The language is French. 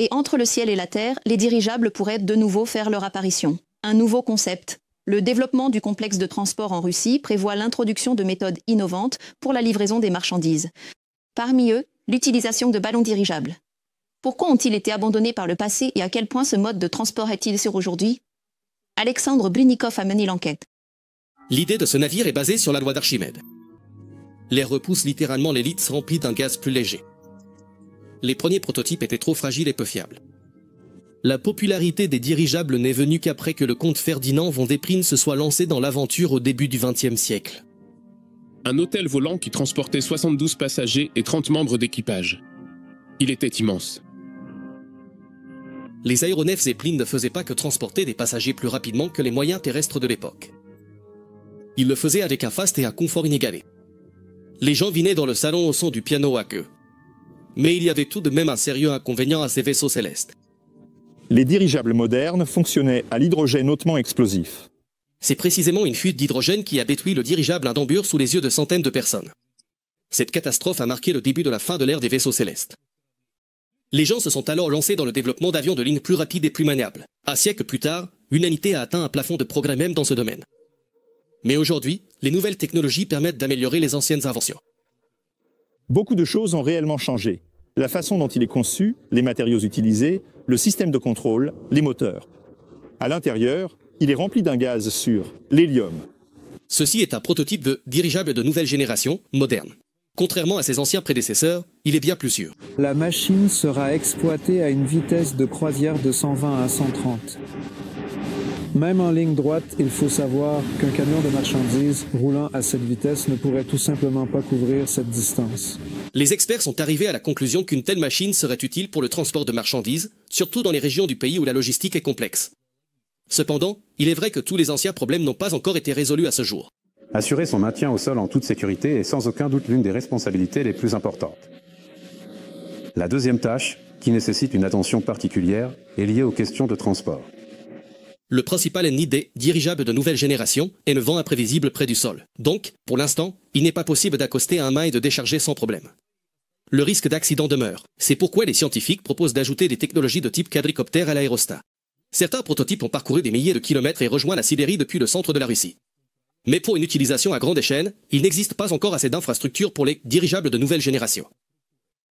Et entre le ciel et la terre, les dirigeables pourraient de nouveau faire leur apparition. Un nouveau concept. Le développement du complexe de transport en Russie prévoit l'introduction de méthodes innovantes pour la livraison des marchandises. Parmi eux, l'utilisation de ballons dirigeables. Pourquoi ont-ils été abandonnés par le passé et à quel point ce mode de transport est-il sûr aujourd'hui? Alexandre Blinikov a mené l'enquête. L'idée de ce navire est basée sur la loi d'Archimède. L'air repousse littéralement l'hélice remplie d'un gaz plus léger. Les premiers prototypes étaient trop fragiles et peu fiables. La popularité des dirigeables n'est venue qu'après que le comte Ferdinand von Desprines se soit lancé dans l'aventure au début du XXe siècle. Un hôtel volant qui transportait 72 passagers et 30 membres d'équipage. Il était immense. Les aéronefs Zeppelin ne faisaient pas que transporter des passagers plus rapidement que les moyens terrestres de l'époque. Ils le faisaient avec un faste et un confort inégalé. Les gens venaient dans le salon au son du piano à queue. Mais il y avait tout de même un sérieux inconvénient à ces vaisseaux célestes. Les dirigeables modernes fonctionnaient à l'hydrogène hautement explosif. C'est précisément une fuite d'hydrogène qui a détruit le dirigeable Hindenburg sous les yeux de centaines de personnes. Cette catastrophe a marqué le début de la fin de l'ère des vaisseaux célestes. Les gens se sont alors lancés dans le développement d'avions de ligne plus rapides et plus maniables. Un siècle plus tard, l'humanité a atteint un plafond de progrès même dans ce domaine. Mais aujourd'hui, les nouvelles technologies permettent d'améliorer les anciennes inventions. Beaucoup de choses ont réellement changé. La façon dont il est conçu, les matériaux utilisés, le système de contrôle, les moteurs. À l'intérieur, il est rempli d'un gaz sûr, l'hélium. Ceci est un prototype de dirigeable de nouvelle génération, moderne. Contrairement à ses anciens prédécesseurs, il est bien plus sûr. La machine sera exploitée à une vitesse de croisière de 120 à 130. Même en ligne droite, il faut savoir qu'un camion de marchandises roulant à cette vitesse ne pourrait tout simplement pas couvrir cette distance. Les experts sont arrivés à la conclusion qu'une telle machine serait utile pour le transport de marchandises, surtout dans les régions du pays où la logistique est complexe. Cependant, il est vrai que tous les anciens problèmes n'ont pas encore été résolus à ce jour. Assurer son maintien au sol en toute sécurité est sans aucun doute l'une des responsabilités les plus importantes. La deuxième tâche, qui nécessite une attention particulière, est liée aux questions de transport. Le principal ennemi des dirigeables de nouvelle génération est le vent imprévisible près du sol. Donc, pour l'instant, il n'est pas possible d'accoster à un mât et de décharger sans problème. Le risque d'accident demeure. C'est pourquoi les scientifiques proposent d'ajouter des technologies de type quadricoptère à l'aérostat. Certains prototypes ont parcouru des milliers de kilomètres et rejoint la Sibérie depuis le centre de la Russie. Mais pour une utilisation à grande échelle, il n'existe pas encore assez d'infrastructures pour les dirigeables de nouvelle génération.